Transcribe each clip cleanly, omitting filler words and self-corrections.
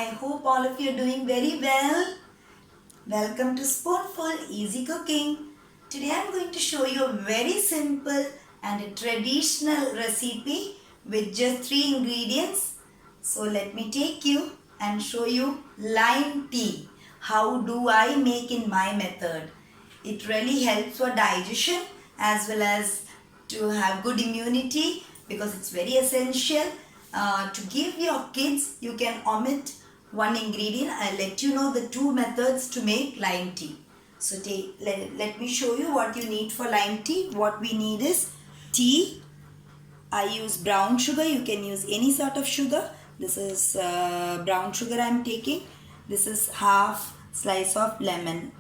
I hope all of you are doing very well. Welcome to Spoonful Easy Cooking. Today I am going to show you a very simple and a traditional recipe with just 3 ingredients. So let me take you and show you lime tea. How do I make in my method? It really helps for digestion as well as to have good immunity because it's very essential. To give your kids, you can omit one ingredient. I'll let you know the 2 methods to make lime tea. So let me show you what you need for lime tea. What we need is tea. I use brown sugar. You can use any sort of sugar. This is brown sugar I am taking. This is half slice of lemon.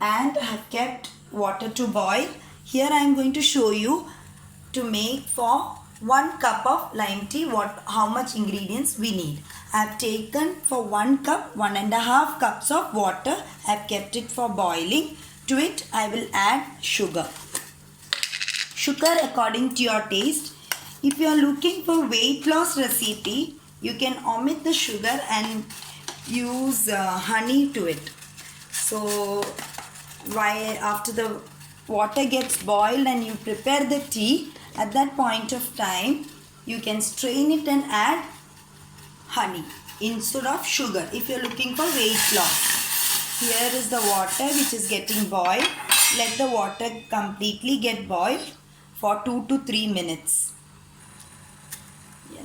And I have kept water to boil. Here I am going to show you to make for 1 cup of lime tea how much ingredients we need. I have taken for 1 cup 1.5 cups of water. I have kept it for boiling. To it I will add sugar. Sugar according to your taste. If you are looking for weight loss recipe, you can omit the sugar and use honey to it. So after the water gets boiled and you prepare the tea, at that point of time you can strain it and add honey instead of sugar if you are looking for weight loss. Here is the water which is getting boiled. Let the water completely get boiled for 2 to 3 minutes.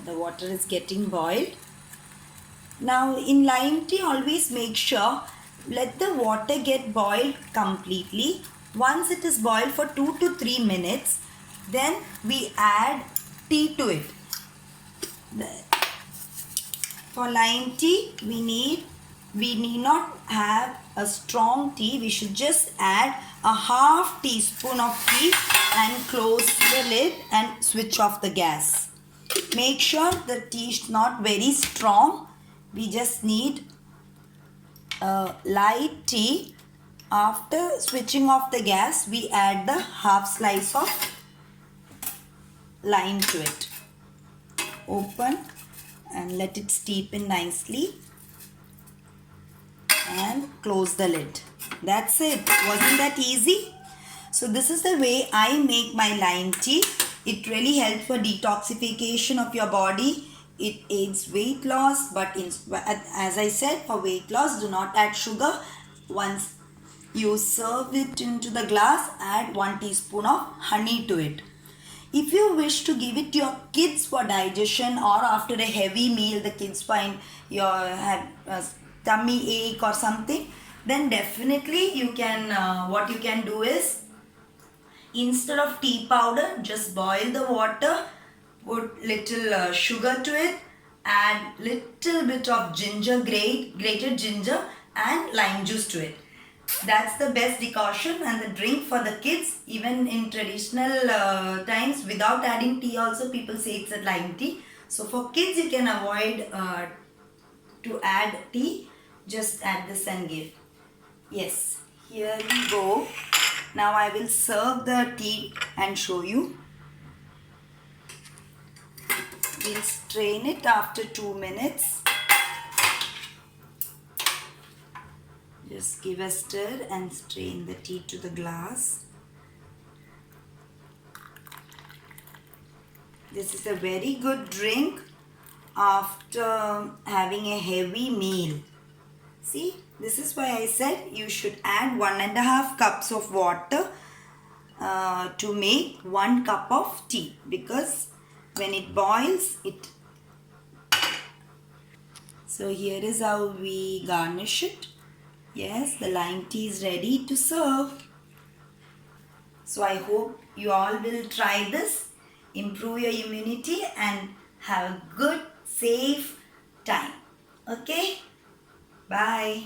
The water is getting boiled. Now in lime tea, always make sure let the water get boiled completely. Once it is boiled for 2 to 3 minutes, then we add tea to it. For lime tea, we need not have a strong tea. We should just add a half teaspoon of tea and close the lid and switch off the gas. Make sure the tea is not very strong. We just need a light tea. After switching off the gas, we add the half slice of lime to it. Open and let it steep in nicely and close the lid. That's it. Wasn't that easy? So this is the way I make my lime tea. It really helps for detoxification of your body. It aids weight loss, but as I said, for weight loss, do not add sugar. Once you serve it into the glass, add 1 teaspoon of honey to it. If you wish to give it to your kids for digestion or after a heavy meal, the kids find you have a tummy ache or something, then definitely you can, what you can do is, instead of tea powder, just boil the water, put little sugar to it, add little bit of ginger, grated ginger and lime juice to it. That's the best decoction and the drink for the kids. Even in traditional times, without adding tea also, people say it's a lime tea. So for kids, you can avoid to add tea. Just add this and give. Yes, here we go. Now I will serve the tea and show you. We'll strain it after 2 minutes. Just give a stir and strain the tea to the glass. This is a very good drink after having a heavy meal. See, this is why I said you should add 1.5 cups of water to make 1 cup of tea, because when it boils, So here is how we garnish it. Yes, the lime tea is ready to serve. So I hope you all will try this, improve your immunity and have a good, safe time. Okay? Bye.